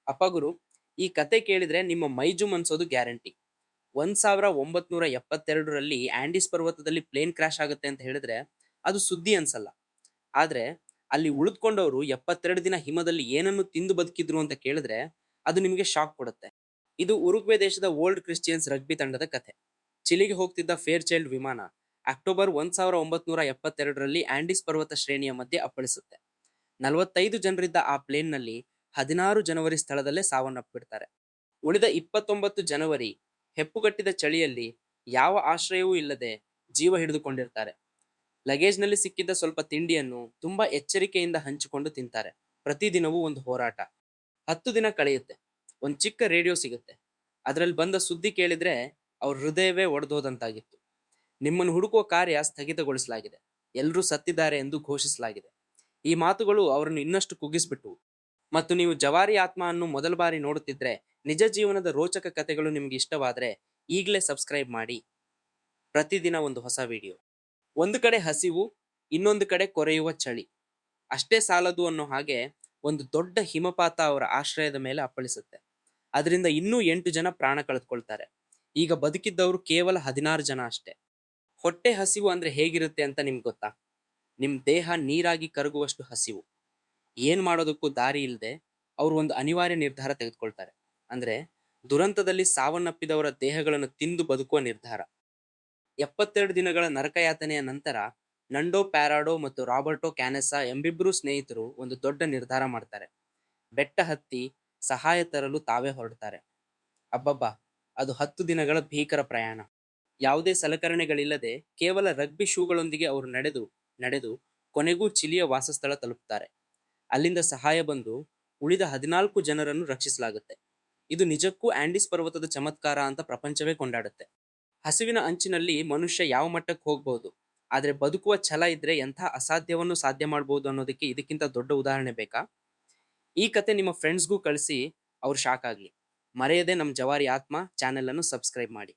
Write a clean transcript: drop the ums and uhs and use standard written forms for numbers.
ಅಪ್ಪ ಗುರು, ಈ ಕತೆ ಕೇಳಿದ್ರೆ ನಿಮ್ಮ ಮೈಜುಮ್ ಅನ್ಸೋದು ಗ್ಯಾರಂಟಿ. 1972ರಲ್ಲಿ ಆಂಡೀಸ್ ಪರ್ವತದಲ್ಲಿ ಪ್ಲೇನ್ ಕ್ರಾಶ್ ಆಗುತ್ತೆ ಅಂತ ಹೇಳಿದ್ರೆ ಅದು ಸುದ್ದಿ ಅನ್ಸಲ್ಲ. ಆದ್ರೆ ಅಲ್ಲಿ ಉಳಿದುಕೊಂಡವರು 72 ದಿನ ಹಿಮದಲ್ಲಿ ಏನನ್ನು ತಿಂದು ಬದುಕಿದ್ರು ಅಂತ ಕೇಳಿದ್ರೆ ಅದು ನಿಮಗೆ ಶಾಕ್ ಕೊಡುತ್ತೆ. ಇದು ಉರುಗ್ವೆ ದೇಶದ ಓಲ್ಡ್ ಕ್ರಿಶ್ಚಿಯನ್ಸ್ ರಗ್ಬಿ ತಂಡದ ಕಥೆ. ಚಿಲಿಗೆ ಹೋಗ್ತಿದ್ದ ಫೇರ್ ಚೈಲ್ಡ್ ವಿಮಾನ ಅಕ್ಟೋಬರ್ 1972ರಲ್ಲಿ ಆಂಡೀಸ್ ಪರ್ವತ ಶ್ರೇಣಿಯ ಮಧ್ಯೆ ಅಪ್ಪಳಿಸುತ್ತೆ. 45 ಜನರಿದ್ದ ಆ ಪ್ಲೇನ್ನಲ್ಲಿ 16 ಜನವರಿ ಸ್ಥಳದಲ್ಲೇ ಸಾವನ್ನಪ್ಪಿಡ್ತಾರೆ. ಉಳಿದ 29 ಜನವರಿ ಹೆಪ್ಪುಗಟ್ಟಿದ ಚಳಿಯಲ್ಲಿ ಯಾವ ಆಶ್ರಯವೂ ಇಲ್ಲದೆ ಜೀವ ಹಿಡಿದುಕೊಂಡಿರ್ತಾರೆ. ಲಗೇಜ್ನಲ್ಲಿ ಸಿಕ್ಕಿದ್ದ ಸ್ವಲ್ಪ ತಿಂಡಿಯನ್ನು ತುಂಬಾ ಎಚ್ಚರಿಕೆಯಿಂದ ಹಂಚಿಕೊಂಡು ತಿಂತಾರೆ. ಪ್ರತಿದಿನವೂ ಒಂದು ಹೋರಾಟ. 10 ದಿನ ಕಳೆಯುತ್ತೆ. ಒಂದು ಚಿಕ್ಕ ರೇಡಿಯೋ ಸಿಗುತ್ತೆ. ಅದರಲ್ಲಿ ಬಂದ ಸುದ್ದಿ ಕೇಳಿದ್ರೆ ಅವ್ರ ಹೃದಯವೇ ಒಡೆದೋದಂತಾಗಿತ್ತು. ನಿಮ್ಮನ್ನು ಹುಡುಕುವ ಕಾರ್ಯ ಸ್ಥಗಿತಗೊಳಿಸಲಾಗಿದೆ. ಎಲ್ಲರೂ ಸತ್ತಿದ್ದಾರೆ ಎಂದು ಘೋಷಿಸಲಾಗಿದೆ. ಈ ಮಾತುಗಳು ಅವರನ್ನು ಇನ್ನಷ್ಟು ಕುಗ್ಗಿಸ್ಬಿಟ್ಟು. ಮತ್ತು ನೀವು ಜವಾರಿ ಆತ್ಮ ಅನ್ನು ಮೊದಲ ಬಾರಿ ನೋಡುತ್ತಿದ್ರೆ, ನಿಜ ಜೀವನದ ರೋಚಕ ಕಥೆಗಳು ನಿಮ್ಗೆ ಇಷ್ಟವಾದ್ರೆ ಈಗಲೇ ಸಬ್ಸ್ಕ್ರೈಬ್ ಮಾಡಿ. ಪ್ರತಿದಿನ ಒಂದು ಹೊಸ ವಿಡಿಯೋ. ಒಂದು ಕಡೆ ಹಸಿವು, ಇನ್ನೊಂದು ಕಡೆ ಕೊರೆಯುವ ಚಳಿ. ಅಷ್ಟೇ ಸಾಲದು ಅನ್ನೋ ಹಾಗೆ ಒಂದು ದೊಡ್ಡ ಹಿಮಪಾತ ಅವರ ಆಶ್ರಯದ ಮೇಲೆ ಅಪ್ಪಳಿಸುತ್ತೆ. ಅದರಿಂದ ಇನ್ನೂ 8 ಜನ ಪ್ರಾಣ ಕಳೆದುಕೊಳ್ತಾರೆ. ಈಗ ಬದುಕಿದ್ದವರು ಕೇವಲ 16 ಜನ ಅಷ್ಟೇ. ಹೊಟ್ಟೆ ಹಸಿವು ಅಂದ್ರೆ ಹೇಗಿರುತ್ತೆ ಅಂತ ನಿಮ್ಗೆ ಗೊತ್ತಾ? ನಿಮ್ ದೇಹ ನೀರಾಗಿ ಕರಗುವಷ್ಟು ಹಸಿವು. ಏನ್ ಮಾಡೋದಕ್ಕೂ ದಾರಿ ಇಲ್ಲದೆ ಅವರು ಒಂದು ಅನಿವಾರ್ಯ ನಿರ್ಧಾರ ತೆಗೆದುಕೊಳ್ತಾರೆ. ಅಂದ್ರೆ ದುರಂತದಲ್ಲಿ ಸಾವನ್ನಪ್ಪಿದವರ ದೇಹಗಳನ್ನು ತಿಂದು ಬದುಕುವ ನಿರ್ಧಾರ. 72 ದಿನಗಳ ನರಕಯಾತನೆಯ ನಂತರ ನಂಡೋ ಪ್ಯಾರಾಡೋ ಮತ್ತು ರಾಬರ್ಟೋ ಕ್ಯಾನೆಸಾ ಎಂಬಿಬ್ಬರು ಸ್ನೇಹಿತರು ಒಂದು ದೊಡ್ಡ ನಿರ್ಧಾರ ಮಾಡ್ತಾರೆ. ಬೆಟ್ಟ ಹತ್ತಿ ಸಹಾಯ ತರಲು ತಾವೇ ಹೊರಡ್ತಾರೆ. ಅಬ್ಬಬ್ಬಾ, ಅದು 10 ದಿನಗಳ ಭೀಕರ ಪ್ರಯಾಣ. ಯಾವುದೇ ಸಲಕರಣೆಗಳಿಲ್ಲದೆ ಕೇವಲ ರಗ್ಬಿ ಶೂಗಳೊಂದಿಗೆ ಅವರು ನಡೆದು ನಡೆದು ಕೊನೆಗೂ ಚಿಲಿಯ ವಾಸಸ್ಥಳ ತಲುಪುತ್ತಾರೆ. ಅಲ್ಲಿಂದ ಸಹಾಯ ಬಂದು ಉಳಿದ 14 ಜನರನ್ನು ರಕ್ಷಿಸಲಾಗುತ್ತೆ. ಇದು ನಿಜಕ್ಕೂ ಆಂಡೀಸ್ ಪರ್ವತದ ಚಮತ್ಕಾರ ಅಂತ ಪ್ರಪಂಚವೇ ಕೊಂಡಾಡುತ್ತೆ. ಹಸಿವಿನ ಅಂಚಿನಲ್ಲಿ ಮನುಷ್ಯ ಯಾವ ಮಟ್ಟಕ್ಕೆ ಹೋಗ್ಬಹುದು, ಆದ್ರೆ ಬದುಕುವ ಛಲ ಇದ್ರೆ ಎಂಥ ಅಸಾಧ್ಯವನ್ನು ಸಾಧ್ಯ ಮಾಡಬಹುದು ಅನ್ನೋದಕ್ಕೆ ಇದಕ್ಕಿಂತ ದೊಡ್ಡ ಉದಾಹರಣೆ ಬೇಕಾ? ಈ ಕತೆ ನಿಮ್ಮ ಫ್ರೆಂಡ್ಸ್ಗೂ ಕಳಿಸಿ, ಅವ್ರು ಶಾಕ್ ಆಗ್ಲಿ. ಮರೆಯದೆ ನಮ್ಮ ಜವಾರಿ ಆತ್ಮ ಚಾನೆಲ್ ಅನ್ನು ಸಬ್ಸ್ಕ್ರೈಬ್ ಮಾಡಿ.